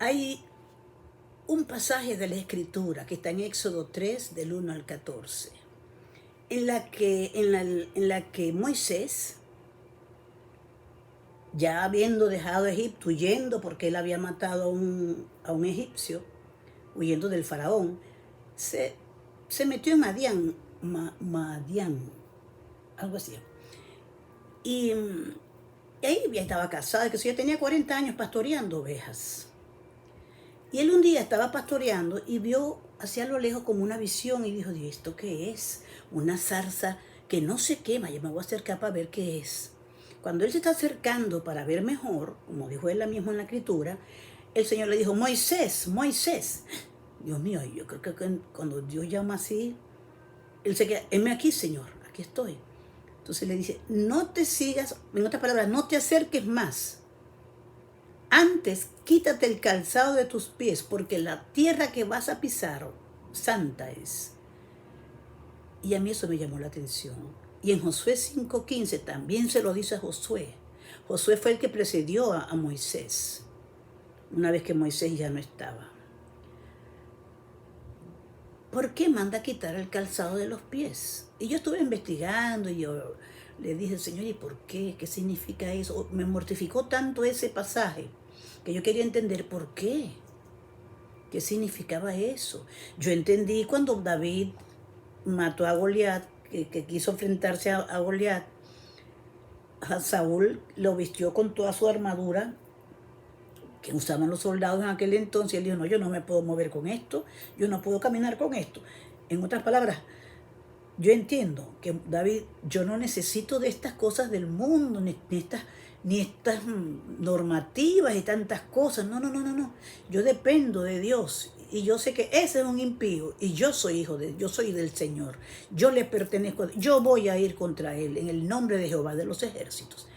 Hay un pasaje de la Escritura que está en Éxodo 3, del 1 al 14, en la que Moisés, ya habiendo dejado Egipto, huyendo porque él había matado a un egipcio, huyendo del faraón, se, se metió en Madián, algo así. Y, y ahí ya estaba casada, que yo tenía 40 años pastoreando ovejas. Y él un día estaba pastoreando y vio hacia lo lejos como una visión y dijo, Dios, ¿esto qué es? Una zarza que no se quema, yo me voy a acercar para ver qué es. Cuando él se está acercando para ver mejor, como dijo él mismo en la escritura, el Señor le dijo, Moisés, Moisés. Dios mío, yo creo que cuando Dios llama así, él se queda, heme aquí, Señor, aquí estoy. Entonces le dice, no te sigas, en otras palabras, no te acerques más. Antes, quítate el calzado de tus pies, porque la tierra que vas a pisar, santa es. Y a mí eso me llamó la atención. Y en Josué 5:15 también se lo dice a Josué. Josué fue el que precedió a Moisés, una vez que Moisés ya no estaba. ¿Por qué manda quitar el calzado de los pies? Y yo estuve investigando y yo le dije, Señor, ¿y por qué? ¿Qué significa eso? Me mortificó tanto ese pasaje que yo quería entender por qué. ¿Qué significaba eso? Yo entendí cuando David mató a Goliat, que quiso enfrentarse a Goliat. A Saúl lo vistió con toda su armadura que usaban los soldados en aquel entonces. Él dijo, no, yo no me puedo mover con esto, yo no puedo caminar con esto. En otras palabras, yo entiendo que David, yo no necesito de estas cosas del mundo, ni estas normativas y tantas cosas. No, no, no, no, no. Yo dependo de Dios y yo sé que ese es un impío y yo soy yo soy del Señor. Yo le pertenezco, yo voy a ir contra él en el nombre de Jehová de los ejércitos.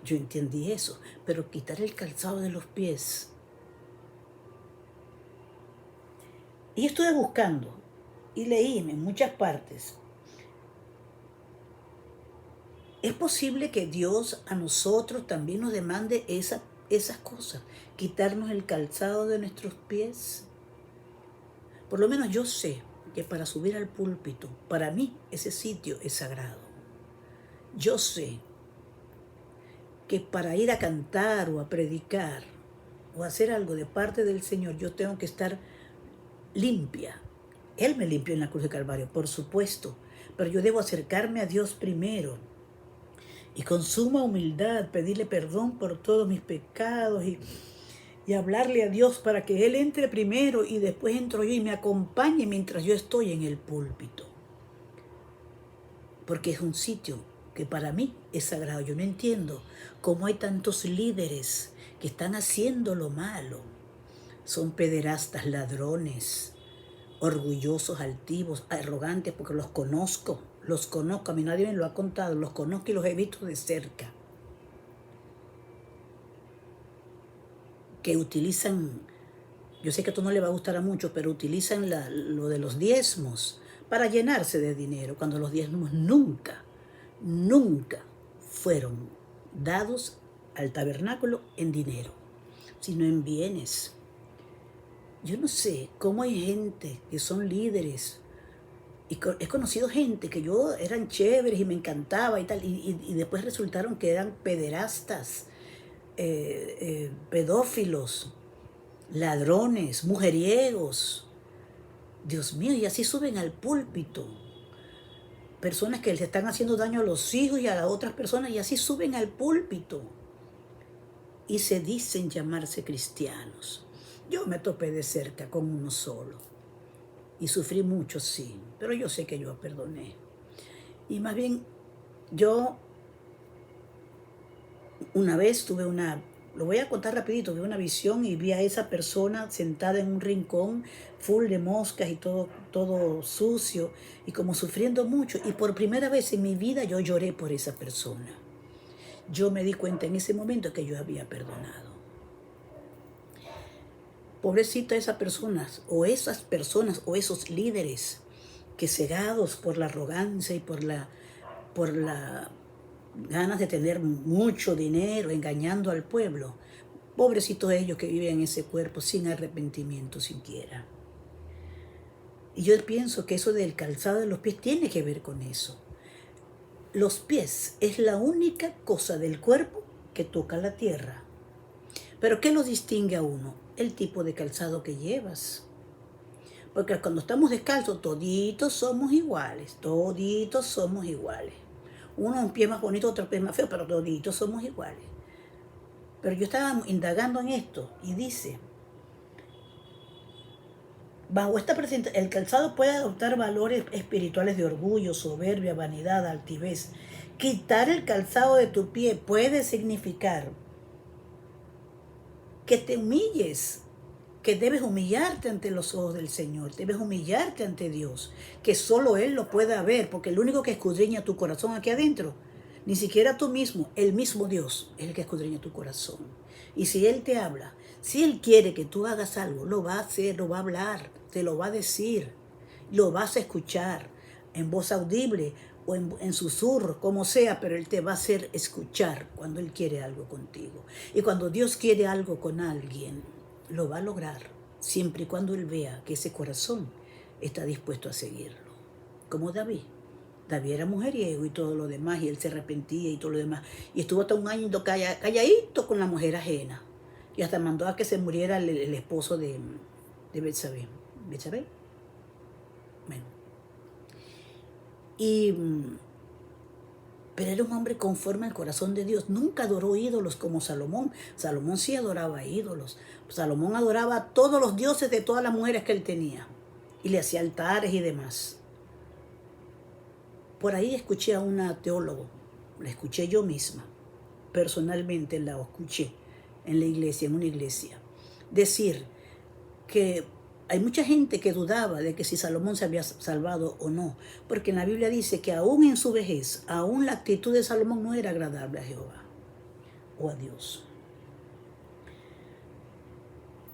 Yo entendí eso, pero quitar el calzado de los pies. Y estuve buscando y leí en muchas partes. Es posible que Dios a nosotros también nos demande esas cosas, quitarnos el calzado de nuestros pies. Por lo menos yo sé que para subir al púlpito, para mí ese sitio es sagrado. Yo sé que para ir a cantar o a predicar o hacer algo de parte del Señor, yo tengo que estar limpia. Él me limpió en la cruz de Calvario, por supuesto, pero yo debo acercarme a Dios primero y con suma humildad pedirle perdón por todos mis pecados y hablarle a Dios para que Él entre primero y después entro yo y me acompañe mientras yo estoy en el púlpito. Porque es un sitio que para mí es sagrado. Yo no entiendo cómo hay tantos líderes que están haciendo lo malo. Son pederastas, ladrones, orgullosos, altivos, arrogantes, porque los conozco, a mí nadie me lo ha contado, los conozco y los he visto de cerca. Que utilizan, yo sé que esto no le va a gustar a muchos, pero utilizan lo de los diezmos para llenarse de dinero, cuando los diezmos nunca fueron dados al tabernáculo en dinero, sino en bienes. Yo no sé cómo hay gente que son líderes, y he conocido gente que eran chéveres y me encantaba y tal, y después resultaron que eran pederastas, pedófilos, ladrones, mujeriegos. Dios mío, y así suben al púlpito. Personas que les están haciendo daño a los hijos y a las otras personas, y así suben al púlpito. Y se dicen llamarse cristianos. Yo me topé de cerca con uno solo. Y sufrí mucho, sí, pero yo sé que yo perdoné. Y más bien, yo una vez tuve lo voy a contar rapidito, tuve una visión y vi a esa persona sentada en un rincón, full de moscas y todo sucio, y como sufriendo mucho. Y por primera vez en mi vida yo lloré por esa persona. Yo me di cuenta en ese momento que yo había perdonado. Pobrecita esas personas o esos líderes que cegados por la arrogancia y por la ganas de tener mucho dinero, engañando al pueblo, Pobrecitos ellos que viven en ese cuerpo sin arrepentimiento siquiera. Y yo pienso que eso del calzado de los pies tiene que ver con eso. Los pies es la única cosa del cuerpo que toca la tierra. Pero ¿qué lo distingue a uno? El tipo de calzado que llevas. Porque cuando estamos descalzos, toditos somos iguales, toditos somos iguales. Uno un pie más bonito, otro pie más feo, pero toditos somos iguales. Pero yo estaba indagando en esto y dice, bajo esta presentación, el calzado puede adoptar valores espirituales de orgullo, soberbia, vanidad, altivez. Quitar el calzado de tu pie puede significar que te humilles, que debes humillarte ante los ojos del Señor, debes humillarte ante Dios, que solo Él lo pueda ver, porque el único que escudriña tu corazón aquí adentro, ni siquiera tú mismo, el mismo Dios es el que escudriña tu corazón. Y si Él te habla, si Él quiere que tú hagas algo, lo va a hacer, lo va a hablar, te lo va a decir, lo vas a escuchar en voz audible o en susurro, como sea, pero Él te va a hacer escuchar cuando Él quiere algo contigo. Y cuando Dios quiere algo con alguien, lo va a lograr, siempre y cuando Él vea que ese corazón está dispuesto a seguirlo. Como David. David era mujeriego y todo lo demás, y él se arrepentía y todo lo demás. Y estuvo hasta un año calladito con la mujer ajena. Y hasta mandó a que se muriera el esposo de Betsabé. ¿Betsabé? Bueno. Pero era un hombre conforme al corazón de Dios. Nunca adoró ídolos como Salomón. Salomón sí adoraba ídolos. Salomón adoraba a todos los dioses de todas las mujeres que él tenía. Y le hacía altares y demás. Por ahí escuché a una teólogo. La escuché yo misma. Personalmente la escuché en la iglesia, en una iglesia. Decir que hay mucha gente que dudaba de que si Salomón se había salvado o no, porque en la Biblia dice que aún en su vejez, aún la actitud de Salomón no era agradable a Jehová o a Dios.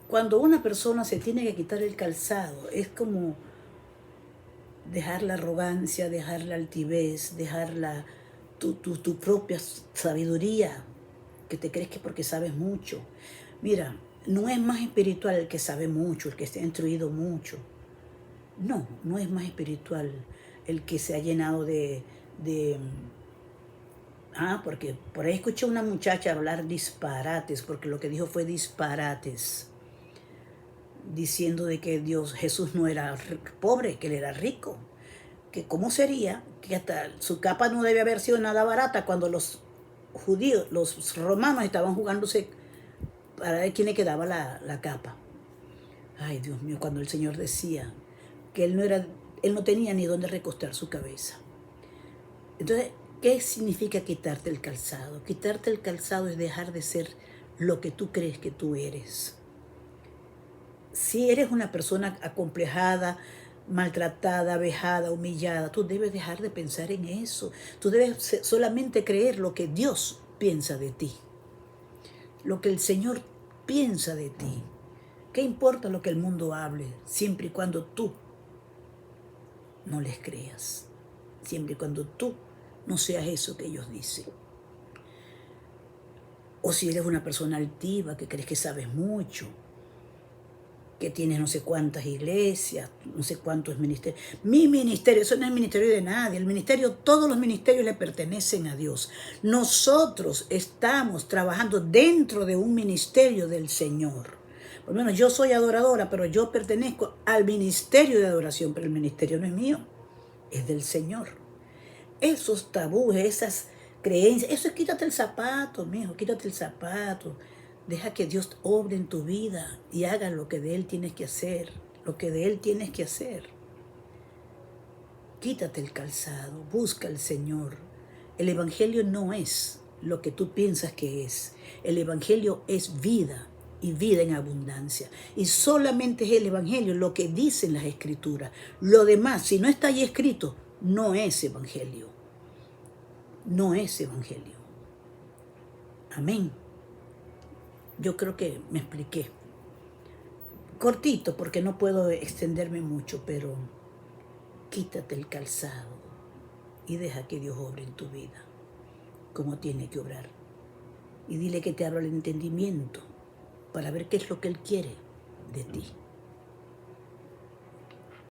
Cuando una persona se tiene que quitar el calzado, es como dejar la arrogancia, dejar la altivez, dejar tu propia sabiduría, que te crees que porque sabes mucho. Mira, no es más espiritual el que sabe mucho, el que se ha instruido mucho. No, no es más espiritual el que se ha llenado porque por ahí escuché a una muchacha hablar disparates, porque lo que dijo fue disparates, diciendo de que Jesús no era pobre, que él era rico. Que cómo sería que hasta su capa no debe haber sido nada barata cuando los judíos, los romanos estaban jugándose para ver quién le quedaba la capa. Ay, Dios mío, cuando el Señor decía que él no tenía ni dónde recostar su cabeza. Entonces, ¿qué significa quitarte el calzado? Quitarte el calzado es dejar de ser lo que tú crees que tú eres. Si eres una persona acomplejada, maltratada, vejada, humillada, tú debes dejar de pensar en eso. Tú debes solamente creer lo que Dios piensa de ti, lo que el Señor piensa de ti. ¿Qué importa lo que el mundo hable, siempre y cuando tú no les creas? Siempre y cuando tú no seas eso que ellos dicen. O si eres una persona altiva, que crees que sabes mucho, que tienes no sé cuántas iglesias, no sé cuántos ministerios. Mi ministerio, eso no es el ministerio de nadie. El ministerio, todos los ministerios le pertenecen a Dios. Nosotros estamos trabajando dentro de un ministerio del Señor. Por lo menos yo soy adoradora, pero yo pertenezco al ministerio de adoración, pero el ministerio no es mío, es del Señor. Esos tabúes, esas creencias, eso es quítate el zapato, mijo, quítate el zapato. Deja que Dios obre en tu vida y haga lo que de Él tienes que hacer, lo que de Él tienes que hacer. Quítate el calzado, busca al Señor. El Evangelio no es lo que tú piensas que es. El Evangelio es vida y vida en abundancia. Y solamente es el Evangelio lo que dicen las Escrituras. Lo demás, si no está ahí escrito, no es Evangelio. No es Evangelio. Amén. Yo creo que me expliqué. Cortito, porque no puedo extenderme mucho, pero quítate el calzado y deja que Dios obre en tu vida como tiene que obrar. Y dile que te abra el entendimiento para ver qué es lo que Él quiere de ti.